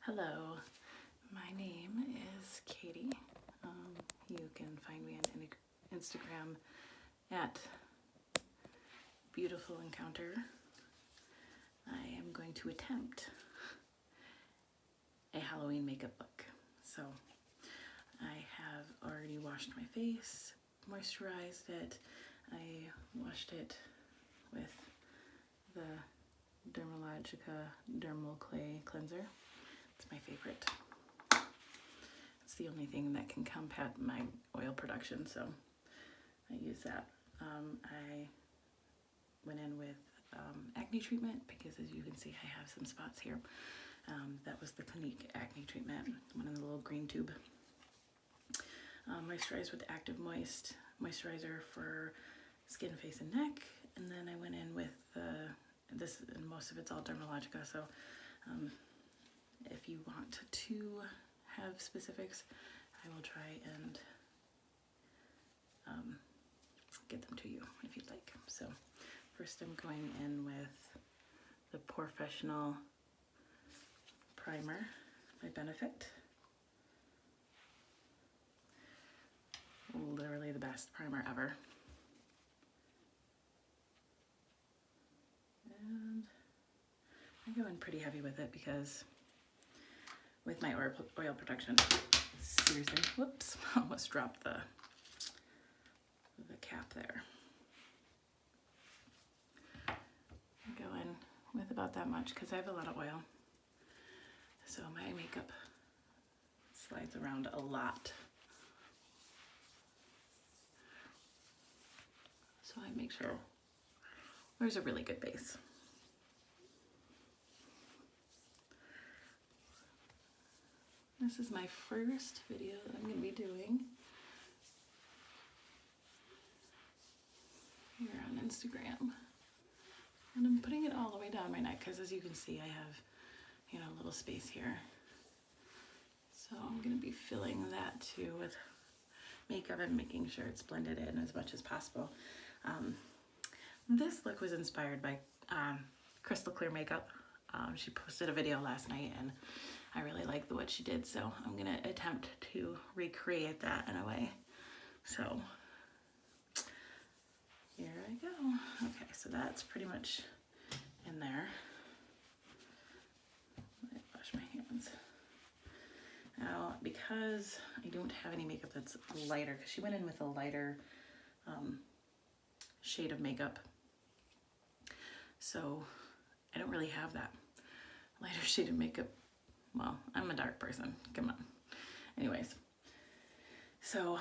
Hello, my name is Katie. You can find me on Instagram at Beautiful Encounter. I am going to attempt a Halloween makeup look. So I have already washed my face, moisturized it. I washed it with the Dermalogica Dermal Clay Cleanser. It's my favorite. It's the only thing that can combat my oil production, so I use that. I went in with acne treatment because, as you can see, I have some spots here. That was the Clinique acne treatment, one in the little green tube. Moisturized with Active Moist moisturizer for skin, face, and neck. And then I went in with this, and most of it's all Dermalogica, so if you want to have specifics, I will try and get them to you if you'd like. So first I'm going in with the Professional Primer by Benefit. Literally the best primer ever. And I go in pretty heavy with it because with my oil production, seriously, whoops, almost dropped the cap there. I go in with about that much because I have a lot of oil. So my makeup slides around a lot. So I make sure there's a really good base. This is my first video that I'm going to be doing here on Instagram. And I'm putting it all the way down my neck because, as you can see, I have, a little space here. So I'm going to be filling that too with makeup and making sure it's blended in as much as possible. This look was inspired by Crystal Clear Makeup. She posted a video last night and I really like what she did, so I'm gonna attempt to recreate that in a way. So here I go. Okay, so that's pretty much in there. Let me wash my hands. Now, because I don't have any makeup that's lighter, because she went in with a lighter shade of makeup, so I don't really have that lighter shade of makeup. Well, I'm a dark person, come on. Anyways, so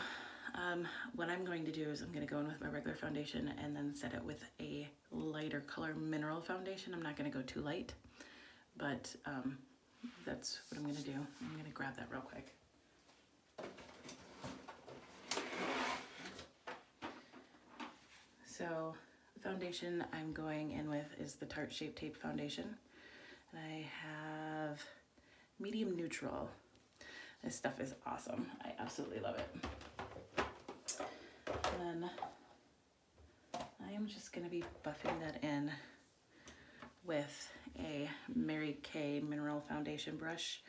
what I'm going to do is I'm going to go in with my regular foundation and then set it with a lighter color mineral foundation. I'm not going to go too light, but that's what I'm going to do. I'm going to grab that real quick. So the foundation I'm going in with is the Tarte Shape Tape foundation. And I have medium neutral. This stuff is awesome. I absolutely love it. And then I am just going to be buffing that in with a Mary Kay mineral foundation brush.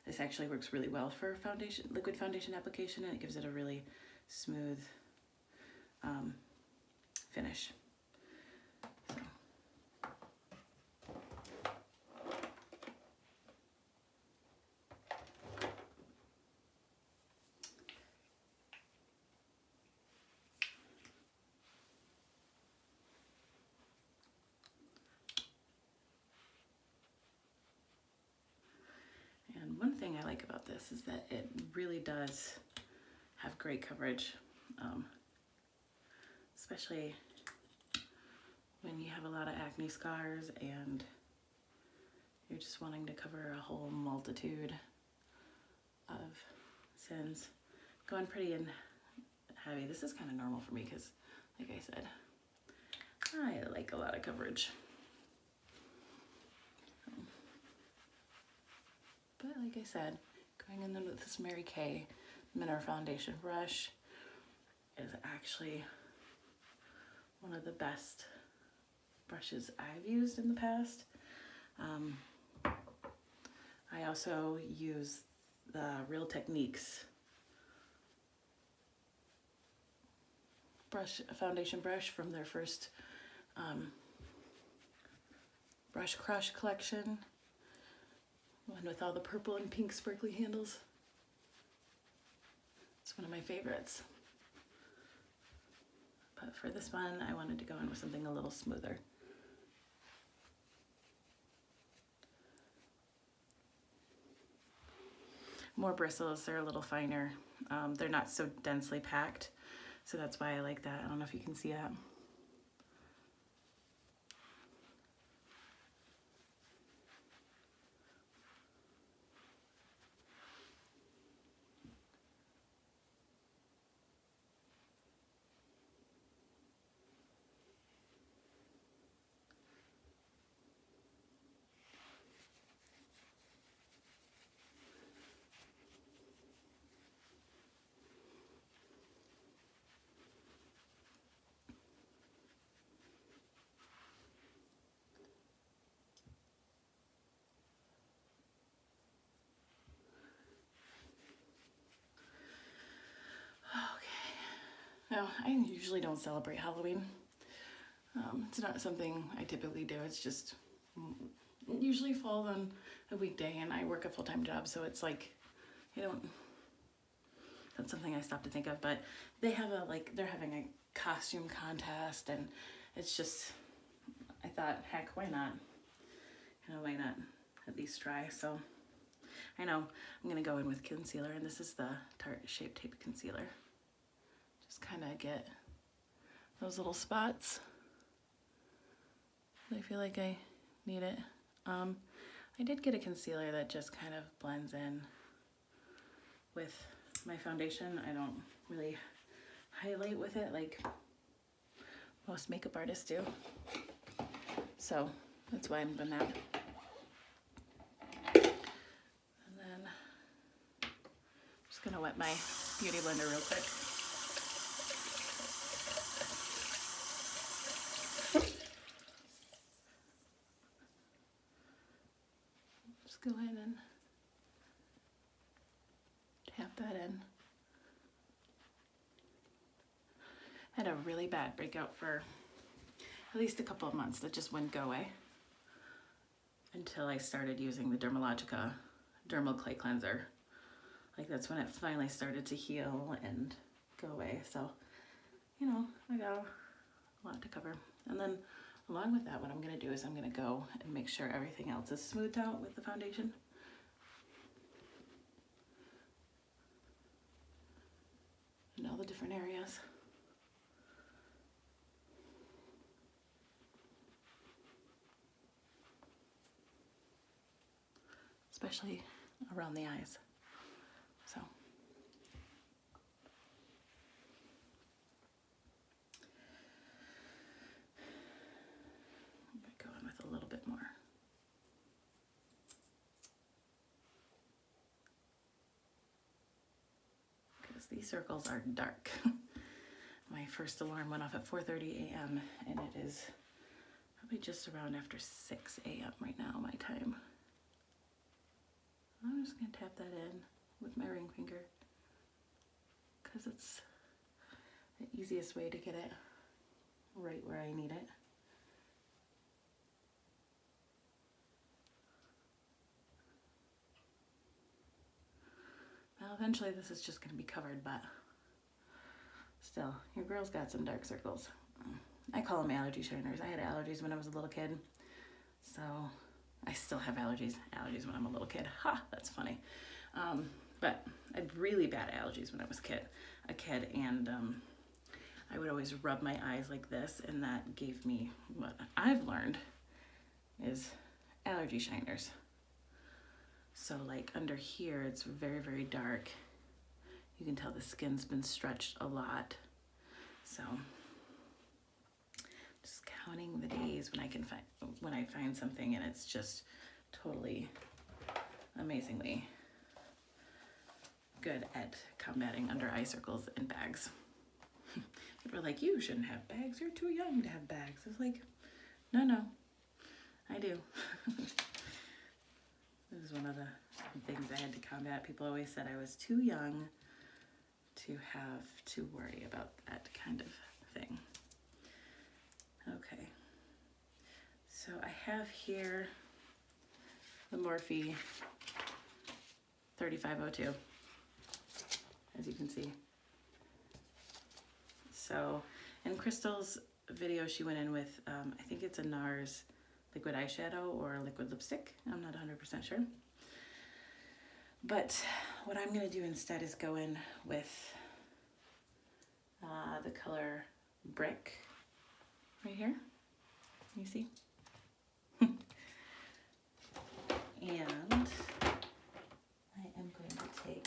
This actually works really well for foundation, liquid foundation application, and it gives it a really smooth finish. And one thing I like about this is that it really does have great coverage, especially when you have a lot of acne scars and you're just wanting to cover a whole multitude of sins. Going pretty in heavy. This is kind of normal for me because, like I said, I like a lot of coverage. But like I said, going in with this Mary Kay mineral foundation brush is actually one of the best brushes I've used in the past. I also use the Real Techniques foundation brush from their first Brush Crush collection. One with all the purple and pink sparkly handles. It's one of my favorites. But for this one, I wanted to go in with something a little smoother. More bristles, they're a little finer. They're not so densely packed, so that's why I like that. I don't know if you can see that. No, I usually don't celebrate Halloween. It's not something I typically do. It's just it usually falls on a weekday, and I work a full-time job, so it's like that's something I stopped to think of. But they have they're having a costume contest, and it's just, I thought, heck, why not? Why not at least try? So I know I'm gonna go in with concealer, and this is the Tarte Shape Tape Concealer. Just kind of get those little spots. I feel like I need it. I did get a concealer that just kind of blends in with my foundation. I don't really highlight with it like most makeup artists do. So that's why I'm doing that. And then I'm just gonna wet my beauty blender real quick. Go in and tap that in. I had a really bad breakout for at least a couple of months that just wouldn't go away until I started using the Dermalogica Dermal Clay Cleanser. Like, that's when it finally started to heal and go away. So, I got a lot to cover. And then along with that, what I'm going to do is I'm going to go and make sure everything else is smoothed out with the foundation. In all the different areas. Especially around the eyes. So. Go in with a little bit more. Because these circles are dark. My first alarm went off at 4:30 a.m. and it is probably just around after 6 a.m. right now, my time. I'm just going to tap that in with my ring finger because it's the easiest way to get it right where I need it. Now eventually this is just going to be covered, but still, your girl's got some dark circles. I call them allergy shiners. I had allergies when I was a little kid, so I still have allergies when I'm a little kid. Ha, that's funny. But I had really bad allergies when I was a kid, and I would always rub my eyes like this, and that gave me what I've learned is allergy shiners. So like under here, it's very, very dark. You can tell the skin's been stretched a lot. So just counting the days when I find something and it's just totally amazingly good at combating under eye circles and bags. People are like, you shouldn't have bags. You're too young to have bags. It's like, no, I do. This is one of the things I had to combat. People always said I was too young to have to worry about that kind of thing. Okay, so I have here the Morphe 3502, as you can see. So in Crystal's video, she went in with, I think it's a NARS liquid eyeshadow or liquid lipstick. I'm not 100% sure. But what I'm gonna do instead is go in with the color Brick right here. You see? And I am going to take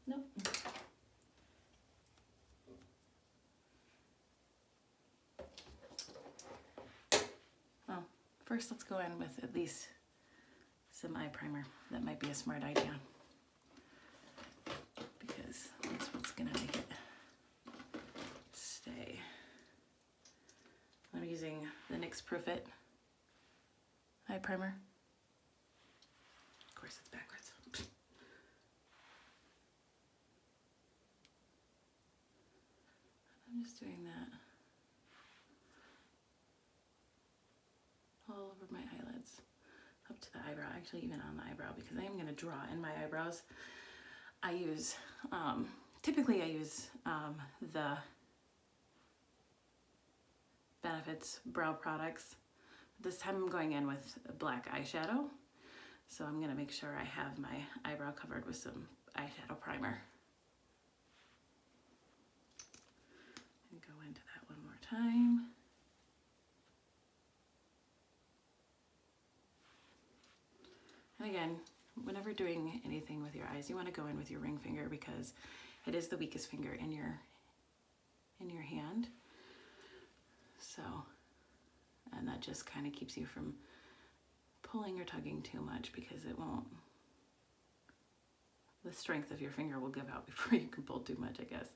nope. Well, first let's go in with at least some eye primer. That might be a smart idea, because that's what's gonna make it stay. I'm using the NYX Proof It eye primer. Of course it's backwards. I'm just doing that all over my eyelids, up to the eyebrow, actually even on the eyebrow, because I am going to draw in my eyebrows. I use, typically I use the Benefits brow products. This time I'm going in with a black eyeshadow, so I'm going to make sure I have my eyebrow covered with some eyeshadow primer. And go into that one more time. And again, whenever doing anything with your eyes, you want to go in with your ring finger, because it is the weakest finger in your hand. So, and that just kind of keeps you from pulling or tugging too much, because it won't, the strength of your finger will give out before you can pull too much, I guess.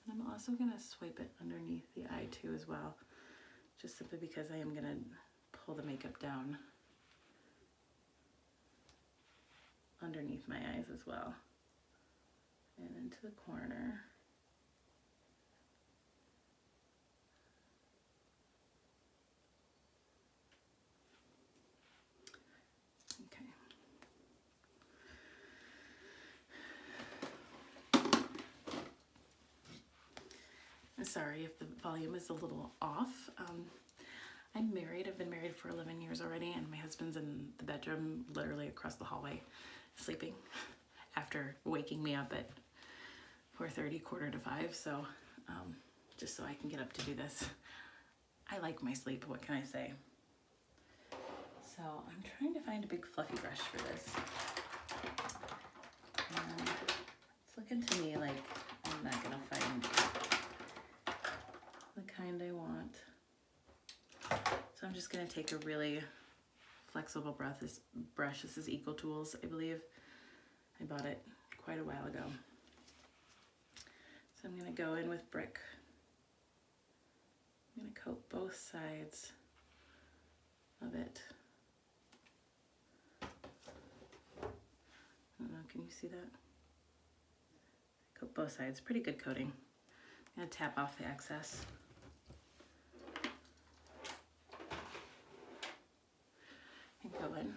And I'm also going to swipe it underneath the eye too as well, just simply because I am going to pull the makeup down underneath my eyes as well, and into the corner. Okay. I'm sorry if the volume is a little off. I'm married. I've been married for 11 years already, and my husband's in the bedroom literally across the hallway sleeping after waking me up at 4:30, 4:45, so just so I can get up to do this. I like my sleep, what can I say? So I'm trying to find a big fluffy brush for this. And it's looking to me like I'm not gonna find the kind I want. So I'm just gonna take a really flexible brush. This is Eco Tools, I believe. I bought it quite a while ago. So I'm gonna go in with Brick. I'm gonna coat both sides of it. I don't know, can you see that? Coat both sides, pretty good coating. I'm gonna tap off the excess. And go in.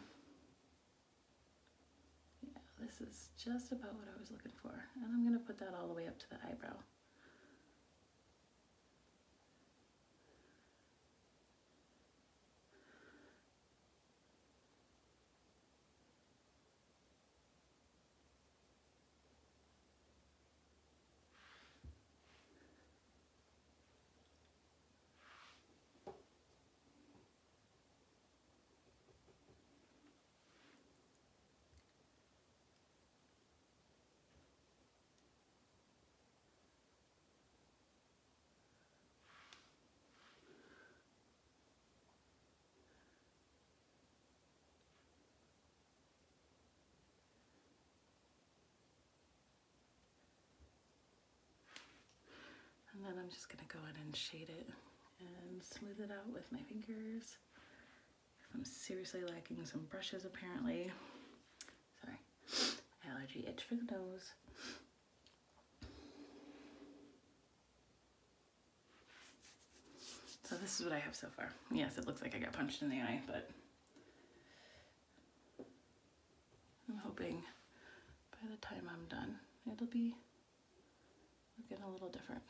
Yeah, this is just about what I was looking for. And I'm gonna put that all the way up to the eyebrow. then I'm just gonna go in and shade it and smooth it out with my fingers. I'm seriously lacking some brushes apparently. Sorry, allergy itch for the nose. So this is what I have so far. Yes, it looks like I got punched in the eye, but I'm hoping by the time I'm done, it'll be looking a little different.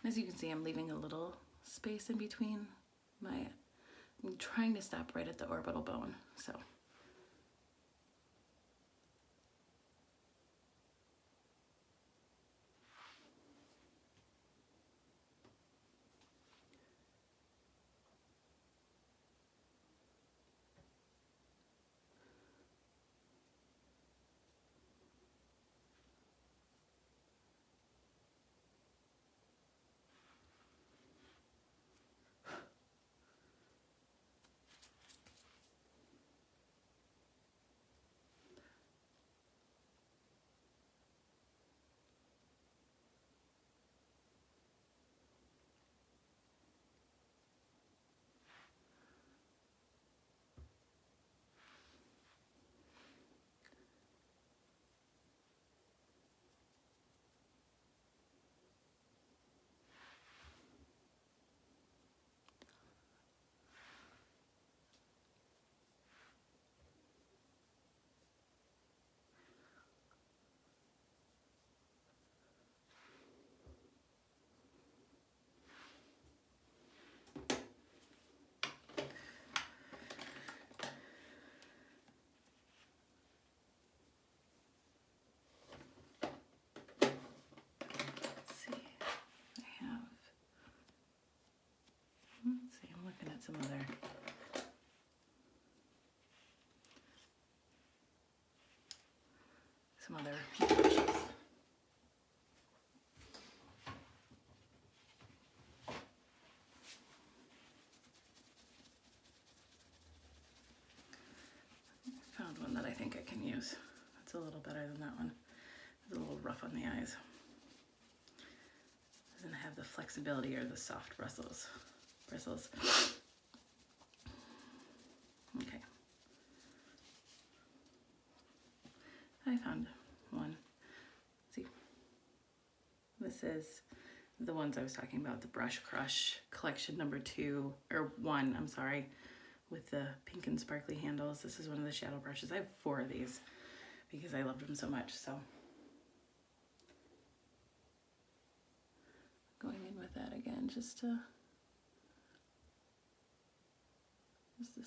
As you can see, I'm leaving a little space in between I'm trying to stop right at the orbital bone, so. Let's see, I'm looking at some other brushes. Found one that I think I can use. It's a little better than that one. It's a little rough on the eyes. Doesn't have the flexibility or the soft bristles. Okay. I found one. See, this is the ones I was talking about, the Brush Crush collection number 2, or 1, I'm sorry, with the pink and sparkly handles. This is one of the shadow brushes. I have 4 of these because I loved them so much, so. Going in with that again, just to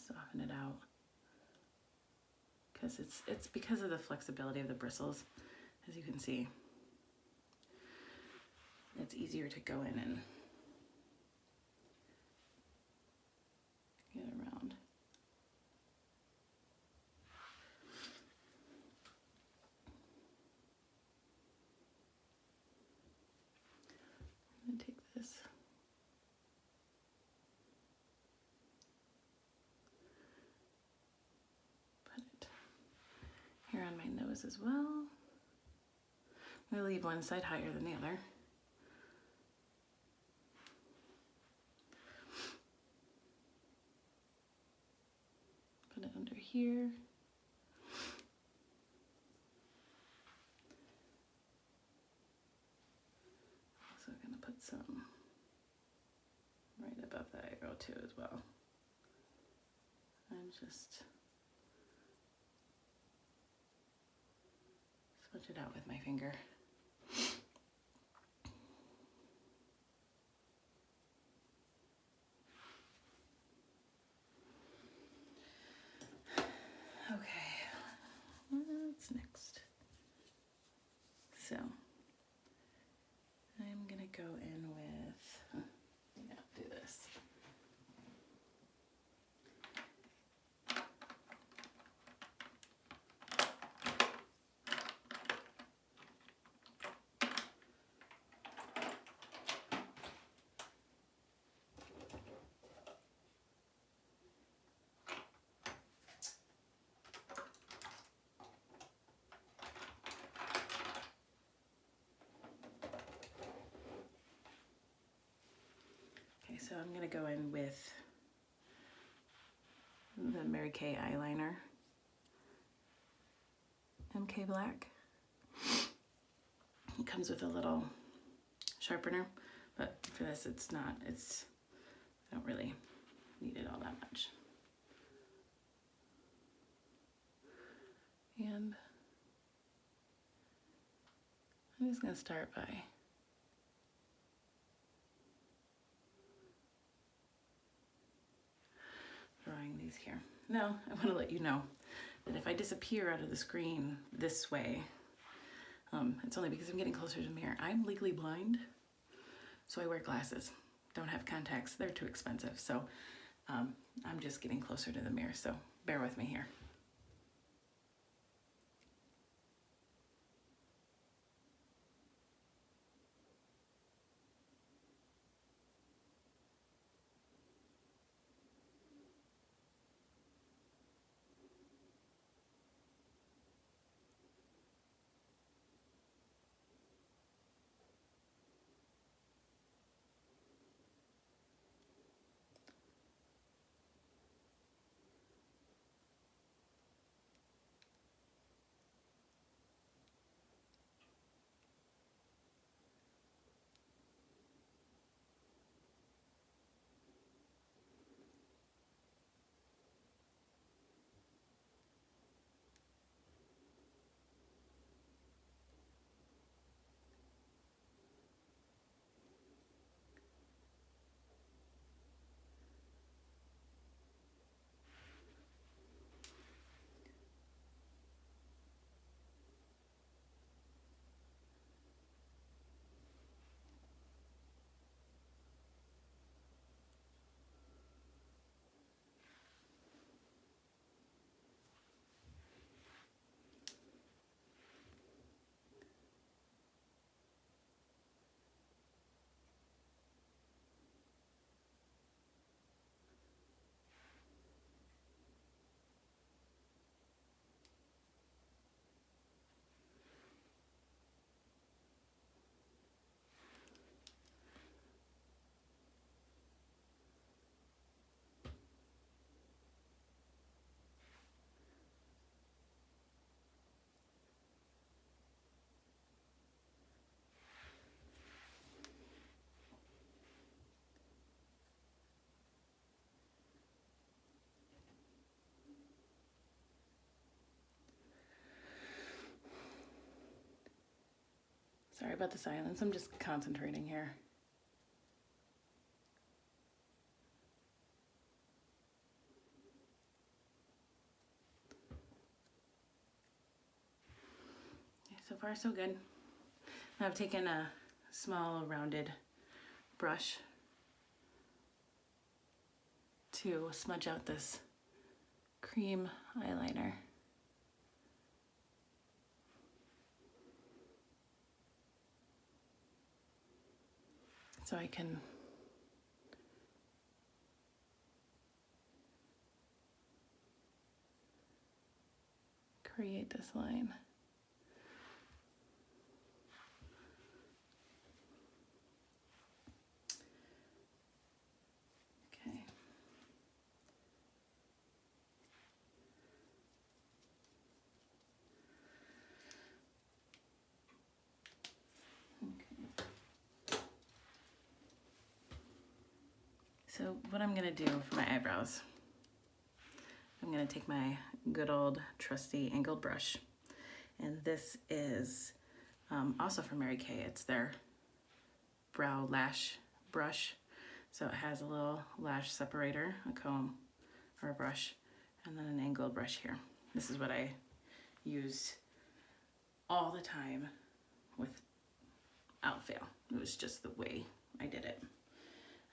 soften it out. Because it's because of the flexibility of the bristles, as you can see. It's easier to go in and get around. I'm gonna take this. Put it here on my nose as well. I'm gonna leave one side higher than the other. Put it under here. Also gonna put some right above the eyebrow too as well. And just smudge it out with my finger. Okay, what's next? So I'm gonna go in with, do this. So I'm gonna go in with the Mary Kay eyeliner, MK Black. It comes with a little sharpener, but for this I don't really need it all that much. And I'm just gonna start by drawing these here. Now, I want to let you know that if I disappear out of the screen this way, it's only because I'm getting closer to the mirror. I'm legally blind, so I wear glasses. Don't have contacts, they're too expensive. So I'm just getting closer to the mirror, so bear with me here. Sorry about the silence, I'm just concentrating here. So far, so good. I've taken a small rounded brush to smudge out this cream eyeliner. So I can create this line. Okay. So what I'm gonna do for my eyebrows, I'm gonna take my good old trusty angled brush, and this is also from Mary Kay. It's their brow lash brush. So it has a little lash separator, a comb or a brush, and then an angled brush here. This is what I use all the time without fail. It was just the way I did it.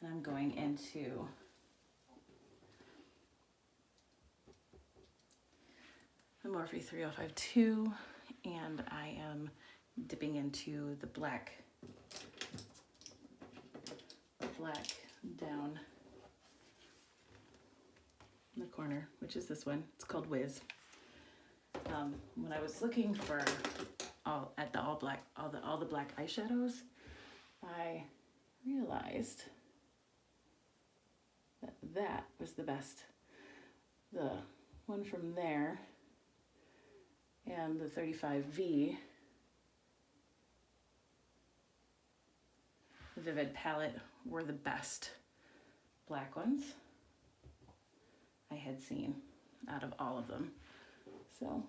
And I'm going into the Morphe 3052, and I am dipping into the black down the corner, which is this one. It's called Wiz. When I was looking for all the black eyeshadows, I realized that was the best. The one from there and the 35V, the Vivid palette, were the best black ones I had seen out of all of them. So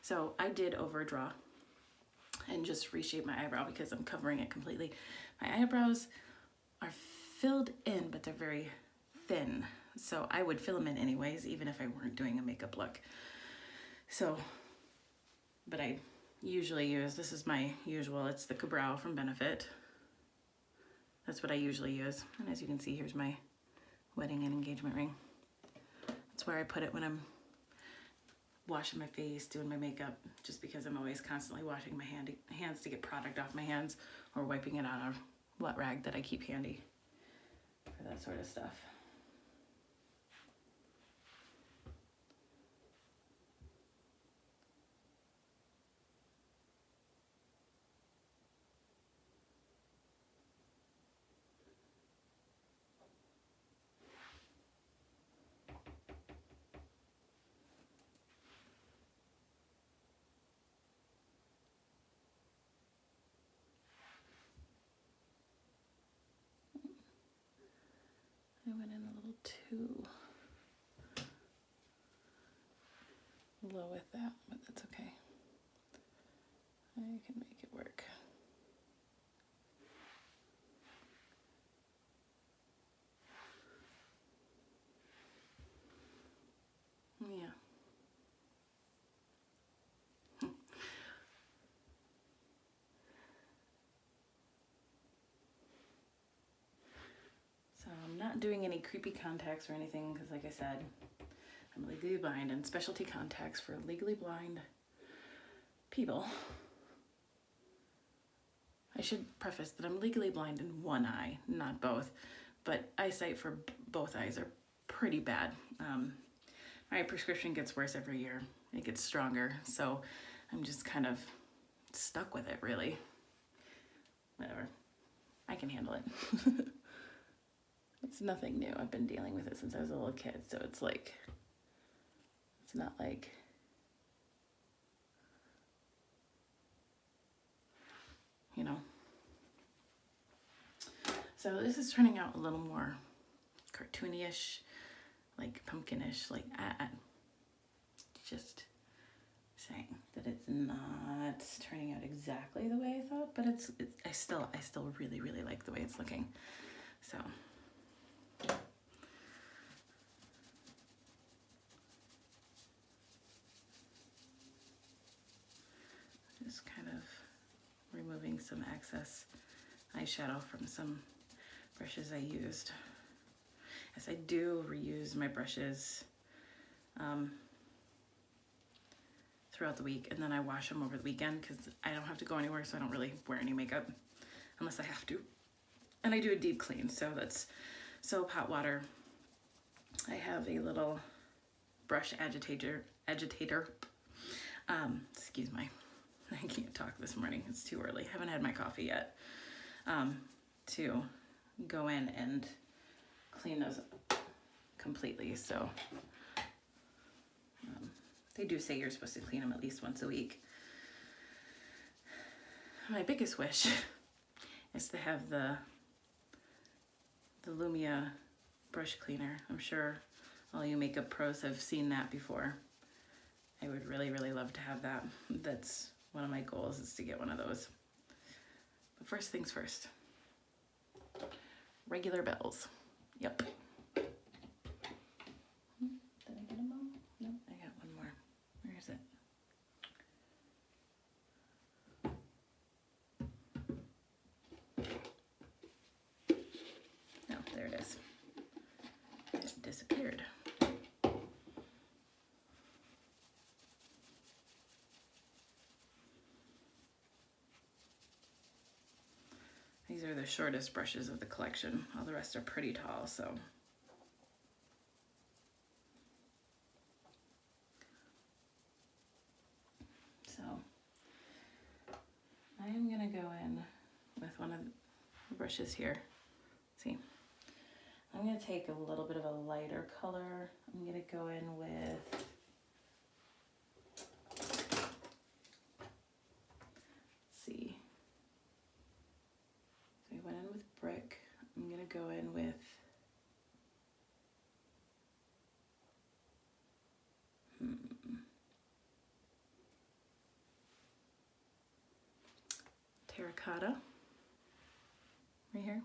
So I did overdraw and just reshape my eyebrow because I'm covering it completely. My eyebrows are filled in, but they're very thin. So I would fill them in anyways, even if I weren't doing a makeup look. So, but I usually use, this is my usual, it's the Cabral from Benefit. That's what I usually use. And as you can see, here's my wedding and engagement ring. That's where I put it when I'm washing my face, doing my makeup, just because I'm always constantly washing my hands to get product off my hands, or wiping it on a wet rag that I keep handy for that sort of stuff. I went in a little too low with that, but that's okay. I can make it work. Yeah. So I'm not doing any creepy contacts or anything because, like I said, I'm legally blind, and specialty contacts for legally blind people. I should preface that I'm legally blind in one eye, not both, but eyesight for both eyes are pretty bad. My prescription gets worse every year. It gets stronger, so I'm just kind of stuck with it, really. Whatever. I can handle it. It's nothing new. I've been dealing with it since I was a little kid, so it's like, it's not like, you know. So this is turning out a little more cartoony-ish, like pumpkinish, like just saying that it's not turning out exactly the way I thought, but I still really, really like the way it's looking. So just kind of removing some excess eyeshadow from some brushes I used. Yes, I do reuse my brushes throughout the week, and then I wash them over the weekend because I don't have to go anywhere, so I don't really wear any makeup unless I have to. And I do a deep clean, so that's soap, hot water. I have a little brush agitator. Excuse me, I can't talk this morning. It's too early. Haven't had my coffee yet. To go in and clean those up completely. So they do say you're supposed to clean them at least once a week. My biggest wish is to have the Lumia brush cleaner. I'm sure all you makeup pros have seen that before. I would really, really love to have that. That's one of my goals, is to get one of those. But first things first. Regular bells. Yep. Did I get them all? No, I got one more. Where is it? No, there it is. It disappeared. These are the shortest brushes of the collection. All the rest are pretty tall, so. So I am gonna go in with one of the brushes here. See, I'm gonna take a little bit of a lighter color. I'm gonna go in with, let's see. So we went in with brick. I'm gonna go in with terracotta, right here,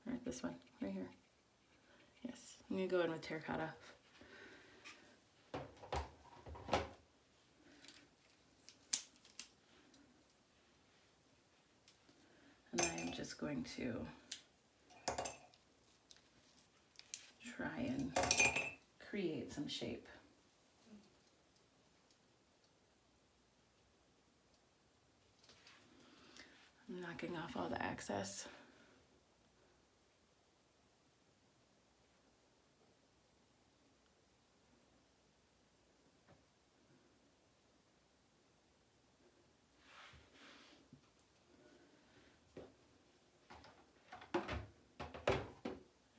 or this one, right here. Yes, I'm gonna go in with terracotta. And I'm just going to try and create some shape. I'm knocking off all the excess.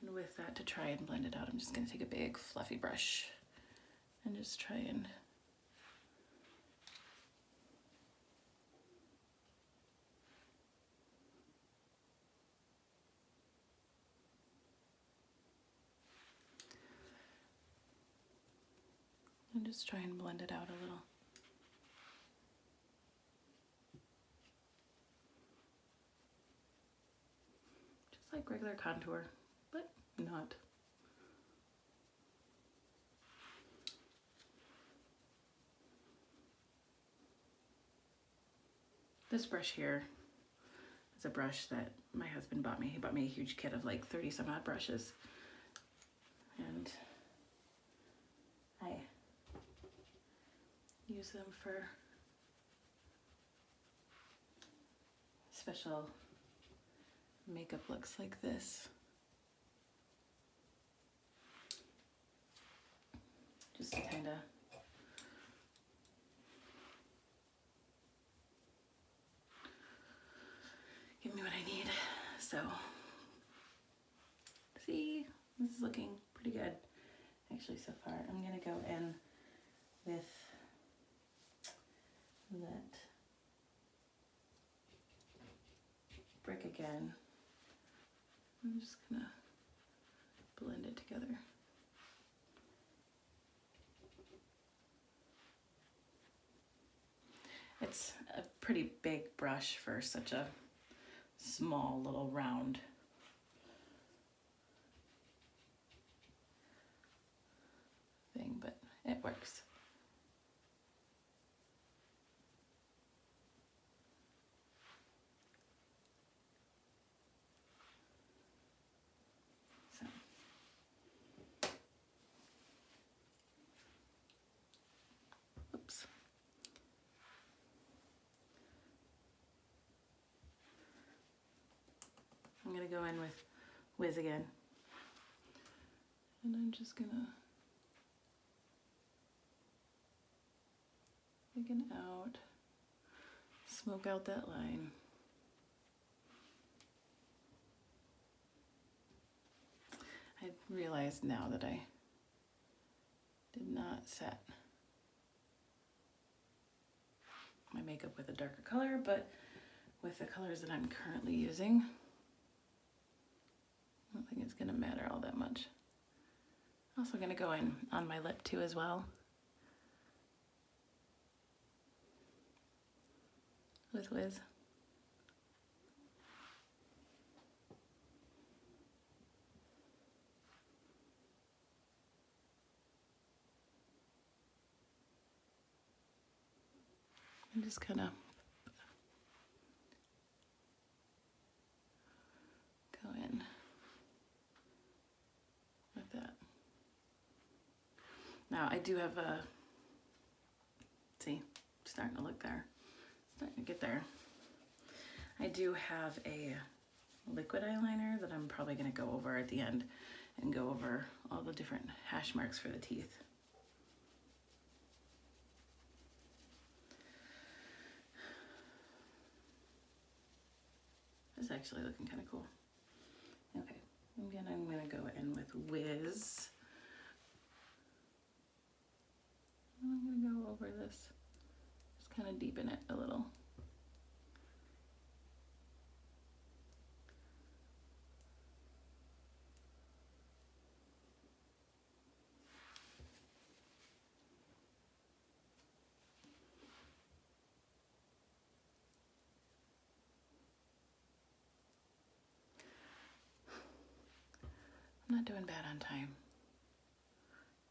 And with that, to try and blend it out, I'm just going to take a big fluffy brush and just try and blend it out a little. Just like regular contour, but not. This brush here is a brush that my husband bought me. He bought me a huge kit of like 30 some odd brushes. And I use them for special makeup looks like this. Just to kind of give me what I need. So, see, this is looking pretty good actually so far. I'm gonna go in with that brick again. I'm just gonna blend it together. It's a pretty big brush for such a small little round thing, but it works. So. Oops. I'm gonna go in with Wiz again, and I'm just gonna thicken out, smoke out that line. I realized now that I did not set my makeup with a darker color, but with the colors that I'm currently using, I don't think it's gonna matter all that much. Also gonna go in on my lip too as well with Wiz. And just kind of go in with that. Now I do have a, see, starting to look there, starting to get there. I do have a liquid eyeliner that I'm probably going to go over at the end and go over all the different hash marks for the teeth. It's actually looking kind of cool. Okay, again, I'm going to go in with Wiz. I'm going to go over this, just kind of deepen it a little. I'm not doing bad on time,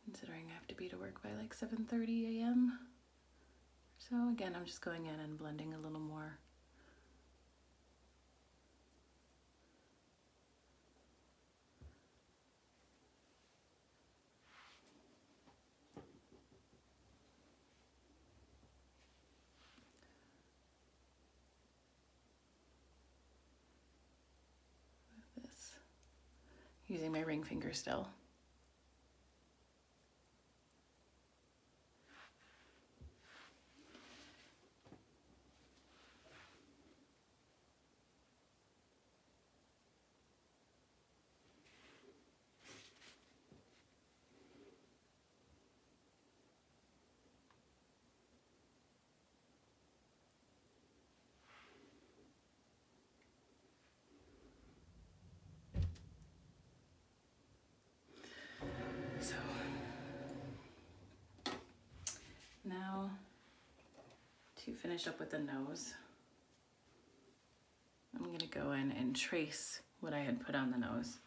considering I have to be to work by like 7:30 a.m. So again, I'm just going in and blending a little more. With this, using my ring finger still. So now to finish up with the nose, I'm going to go in and trace what I had put on the nose.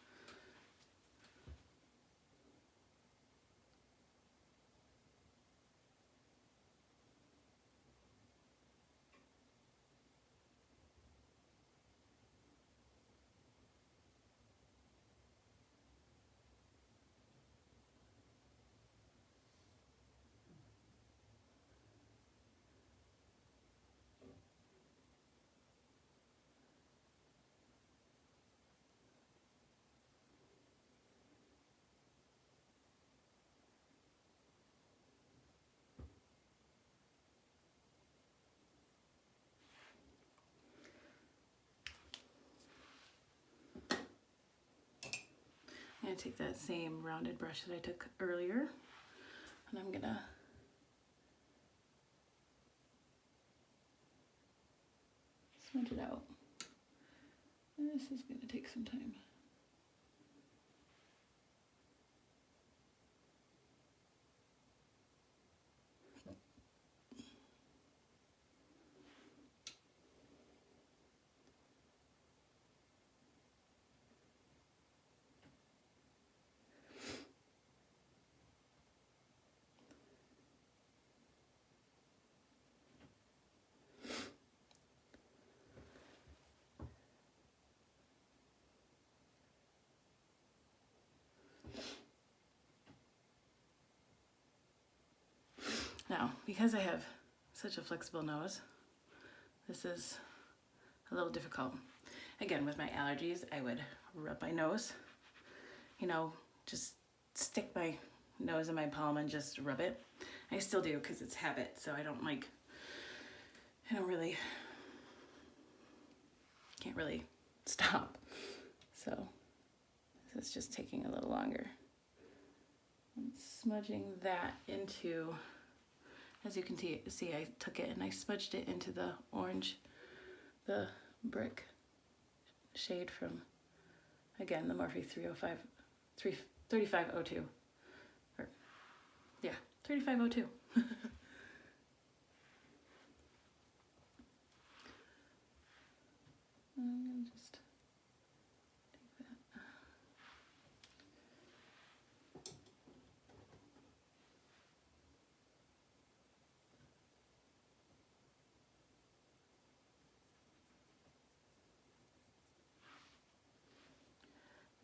I'm going to take that same rounded brush that I took earlier, and I'm going to smudge it out. And this is going to take some time. Now, because I have such a flexible nose, this is a little difficult. Again, with my allergies, I would rub my nose, you know, just stick my nose in my palm and just rub it. I still do because it's habit, so I don't really, can't really stop. So this is just taking a little longer. I'm smudging that into, as you can see, I took it and I smudged it into the orange, the brick shade from, again, the Morphe 3502. Or, yeah, 3502. I'm gonna just take that.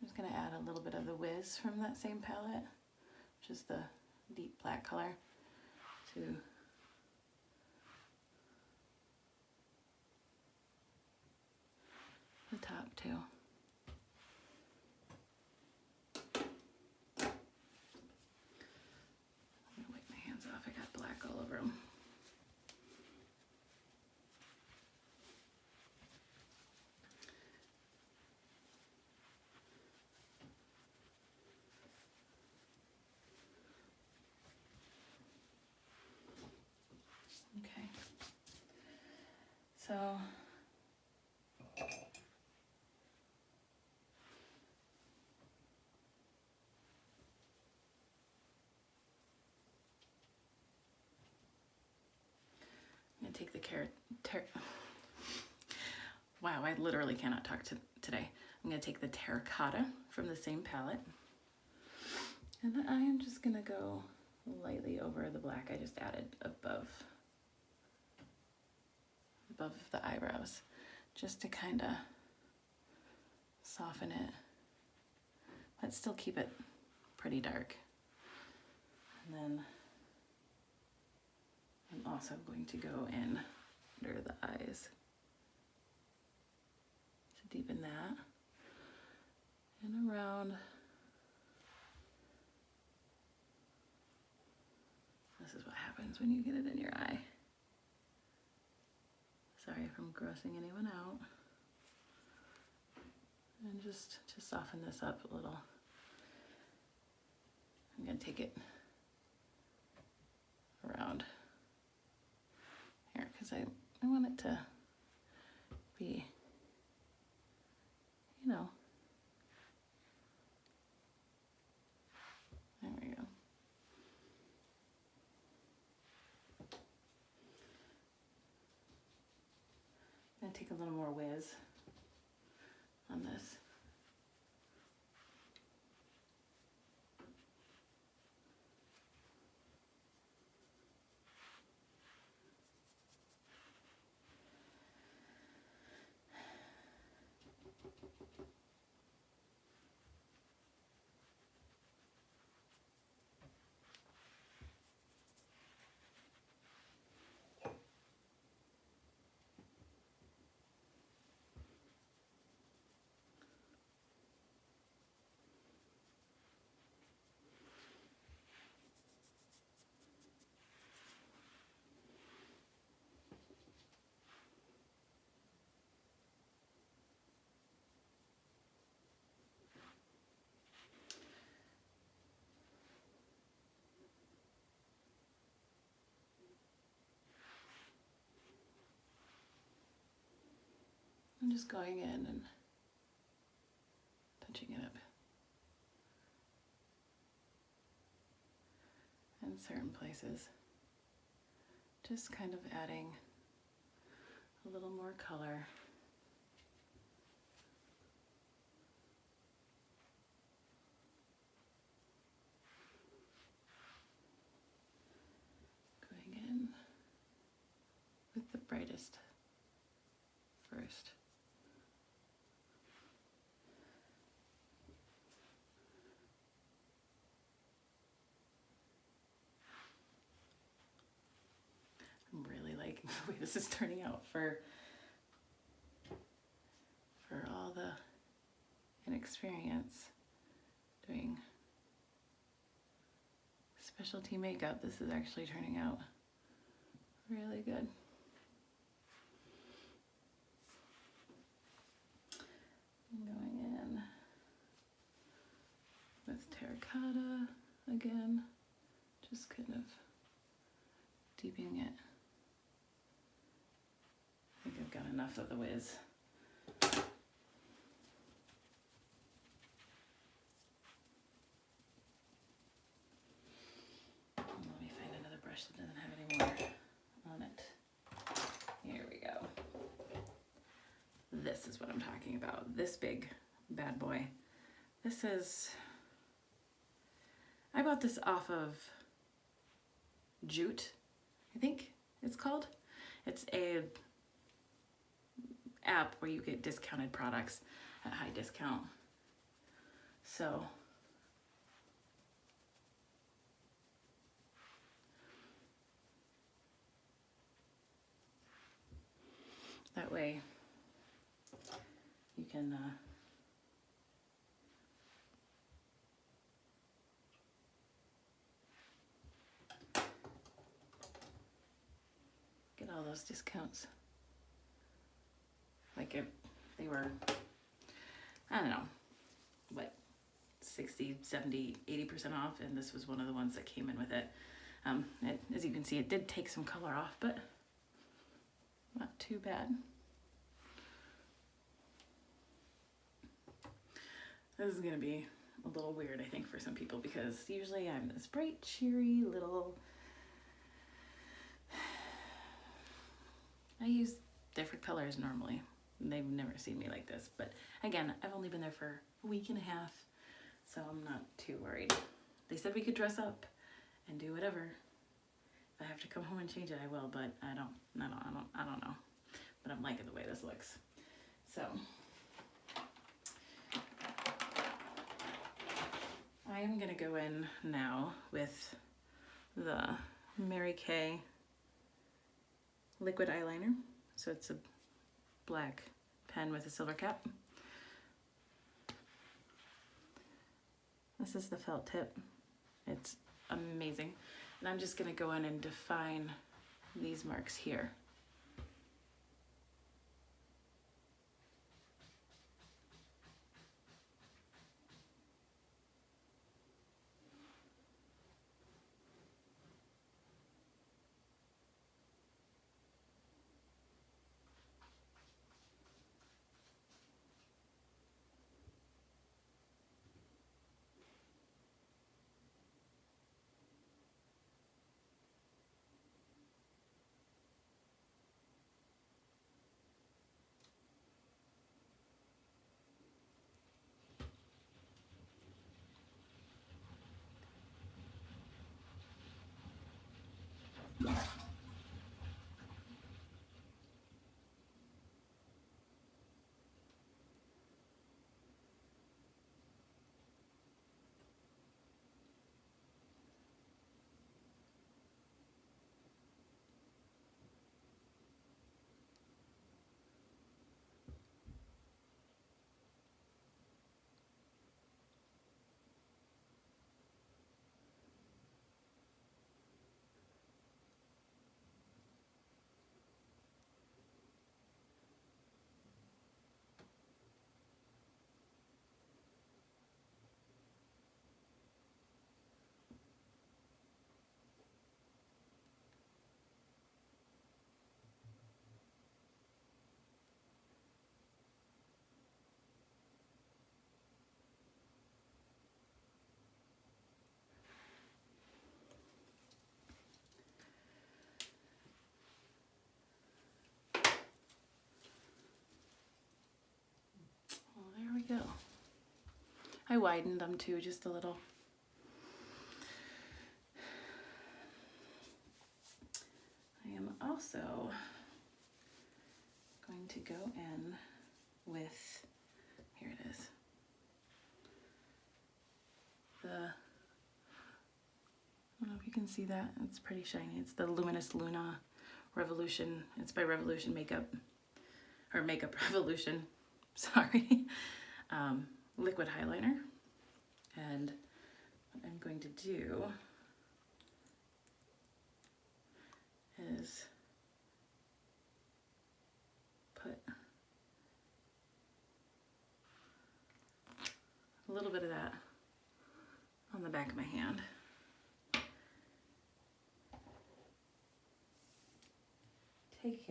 I'm just going to add a little bit of the Wiz from that same palette, which is the deep black color, to up too. I'm gonna wipe my hands off. I got black all over them. Okay. So I'm gonna take the wow, I literally cannot talk today. I'm gonna take the terracotta from the same palette, and I am just gonna go lightly over the black I just added above the eyebrows, just to kind of soften it, but still keep it pretty dark. And then I'm also going to go in under the eyes to deepen that, and around. This is what happens when you get it in your eye. Sorry if I'm grossing anyone out. And just to soften this up a little, I'm gonna take it around here because I want it to be, you know, there we go. I'm gonna take a little more whiz on this. I'm just going in and touching it up in certain places. Just kind of adding a little more color. Going in with the brightest first. I'm really liking the way this is turning out for all the inexperience doing specialty makeup. This is actually turning out really good. I'm going in with terracotta again, just kind of deepening it. I think I've got enough of the whiz. Let me find another brush that doesn't have any more on it. Here we go. This is what I'm talking about. This big bad boy. This is, I bought this off of Jute, I think it's called. It's a app where you get discounted products at high discount. So that way you can get all those discounts. Like if they were, I don't know, what, 60, 70, 80% off, and this was one of the ones that came in with it. As you can see, it did take some color off, but not too bad. This is gonna be a little weird, I think, for some people, because usually I'm this bright, cheery little... I use different colors normally. They've never seen me like this, but again, I've only been there for a week and a half, so I'm not too worried. They said we could dress up and do whatever. If I have to come home and change it, I will, but I don't know. But I'm liking the way this looks. So I am gonna go in now with the Mary Kay liquid eyeliner. So it's a black pen with a silver cap. This is the felt tip. It's amazing. And I'm just gonna go in and define these marks here. Go. I widened them too, just a little. I am also going to go in with, here it is, I don't know if you can see that, it's pretty shiny. It's the Luminous Luna Revolution. It's by Revolution Makeup, or Makeup Revolution, sorry. Liquid highlighter, and what I'm going to do is put a little bit of that on the back of my hand. Take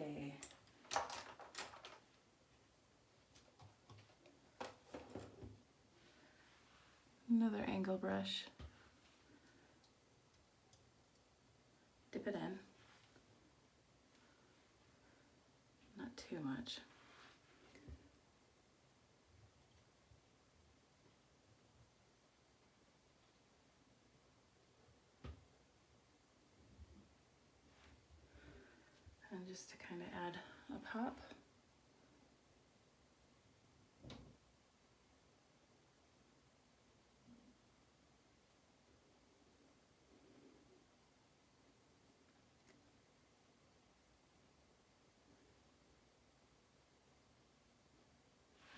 another angle brush, dip it in, not too much. And just to kind of add a pop.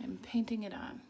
I'm painting it on.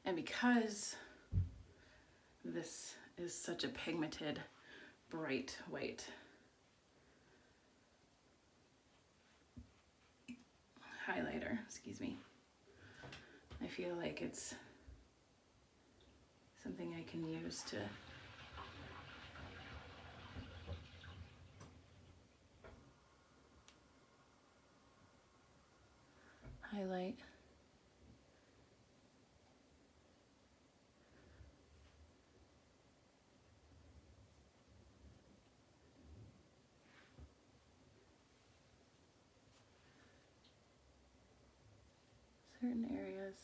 And because this is such a pigmented, bright white highlighter, excuse me, I feel like it's something I can use to highlight certain areas.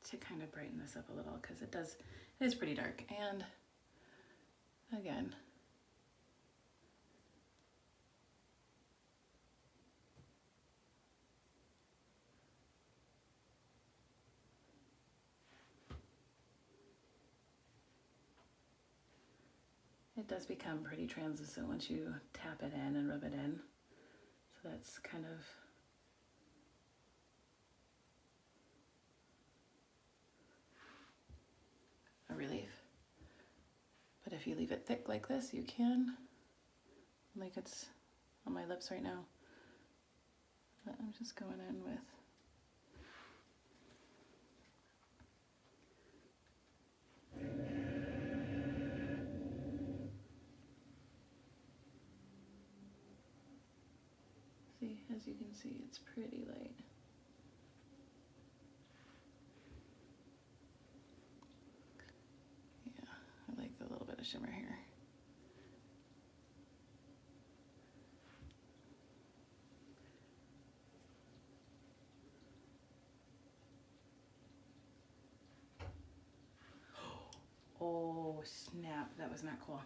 To kind of brighten this up a little, because it is pretty dark. And again, it does become pretty translucent once you tap it in and rub it in. So that's kind of a relief. But if you leave it thick like this, you can, like it's on my lips right now. But I'm just going in with see, as you can see, it's pretty light. Yeah, I like the little bit of shimmer here. Oh snap, that was not cool.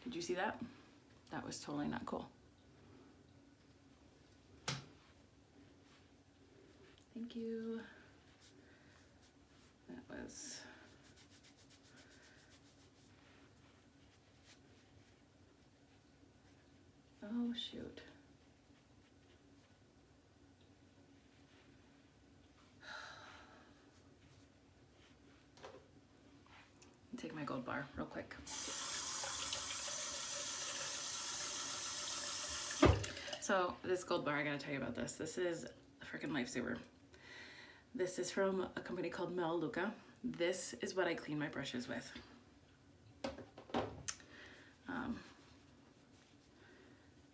Did you see that? That was totally not cool. Thank you. That was oh shoot. Take my gold bar real quick. So this gold bar, I gotta tell you about this. This is a freaking lifesaver. This is from a company called Melaleuca. This is what I clean my brushes with.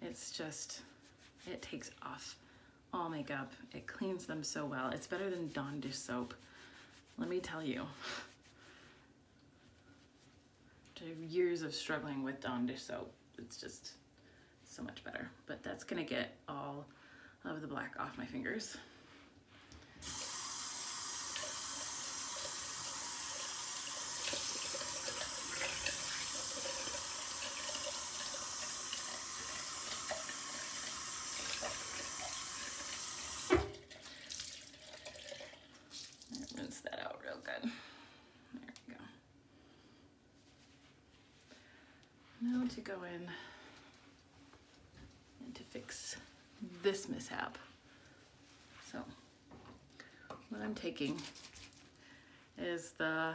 It's just, it takes off all makeup. It cleans them so well. It's better than Dawn dish soap. Let me tell you. After years of struggling with Dawn dish soap, it's just so much better. But that's gonna get all of the black off my fingers. to go in and to fix this mishap. So what I'm taking is the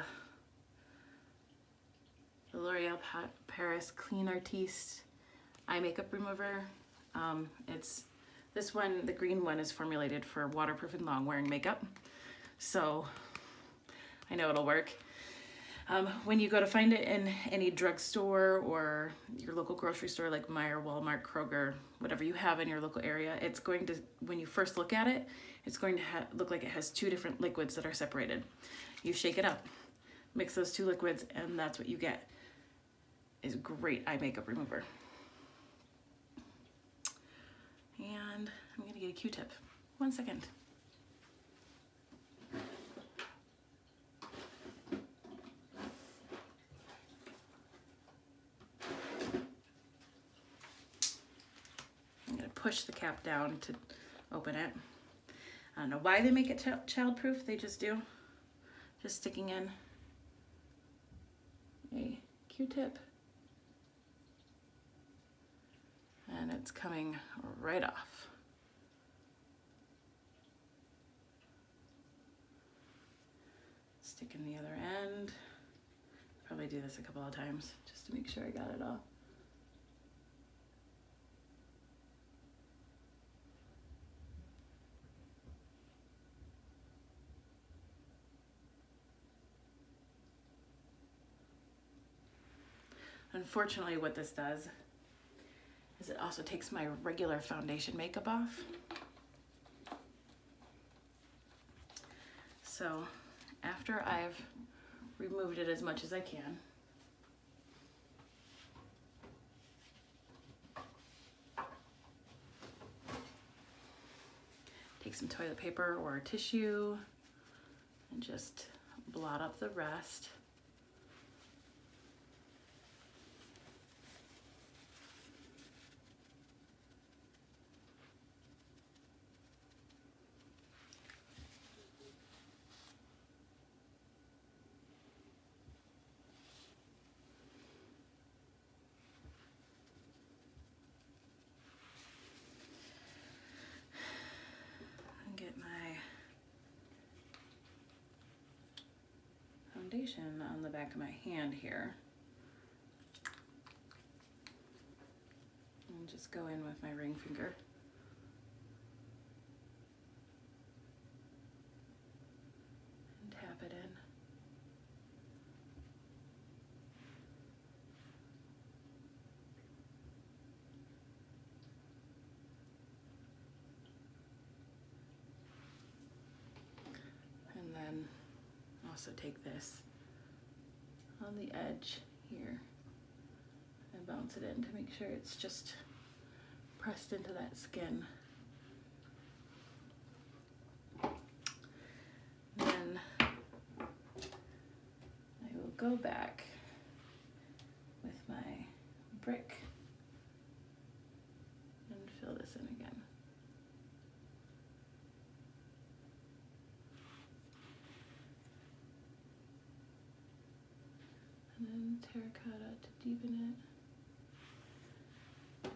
L'Oreal Paris Clean Artiste eye makeup remover. It's this one, the green one, is formulated for waterproof and long wearing makeup. So I know it'll work. When you go to find it in any drugstore or your local grocery store like Meijer, Walmart, Kroger, whatever you have in your local area, it's going to, when you first look at it, it's going to look like it has two different liquids that are separated. You shake it up, mix those two liquids, and that's what you get. Is great eye makeup remover. And I'm gonna get a Q-tip. 1 second. I'm gonna push the cap down to open it. I don't know why they make it child-proof, they just do. Just sticking in a Q-tip. And it's coming right off. Stick in the other end. Probably do this a couple of times just to make sure I got it all. Unfortunately, what this does is it also takes my regular foundation makeup off. So after I've removed it as much as I can, take some toilet paper or a tissue and just blot up the rest. Get my foundation on the back of my hand here. And just go in with my ring finger. And tap it in. And then also take this on the edge here and bounce it in to make sure it's just pressed into that skin. Then I will go back with my brick and fill this in again. And then terracotta to deepen it.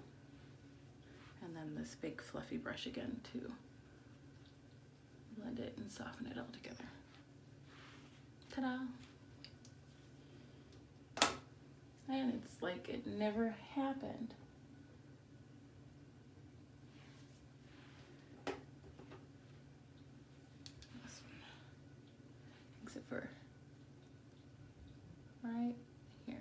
And then this big fluffy brush again to blend it and soften it all together. Ta-da! And it's like it never happened. This one. Except for right here.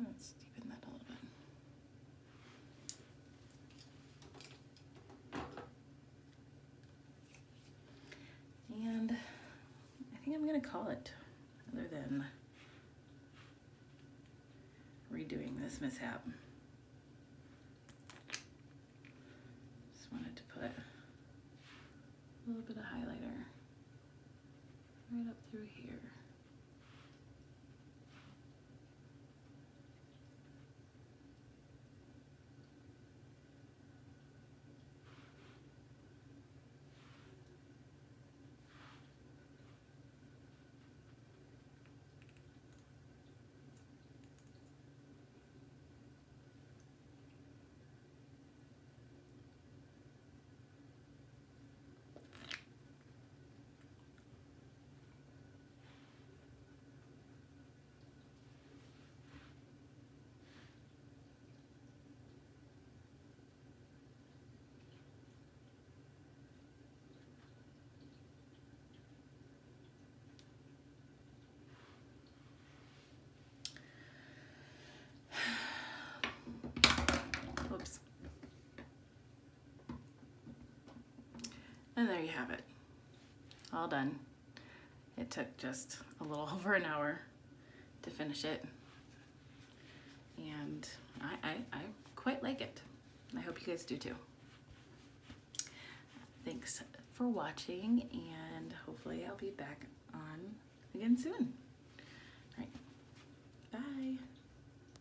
Let's deepen that a little bit. And I think I'm gonna call it, other than redoing this mishap. Just wanted to put a little bit of highlighter right up through here. And there you have it. All done. It took just a little over an hour to finish it. And I quite like it. I hope you guys do too. Thanks for watching, and hopefully I'll be back on again soon. All right, bye.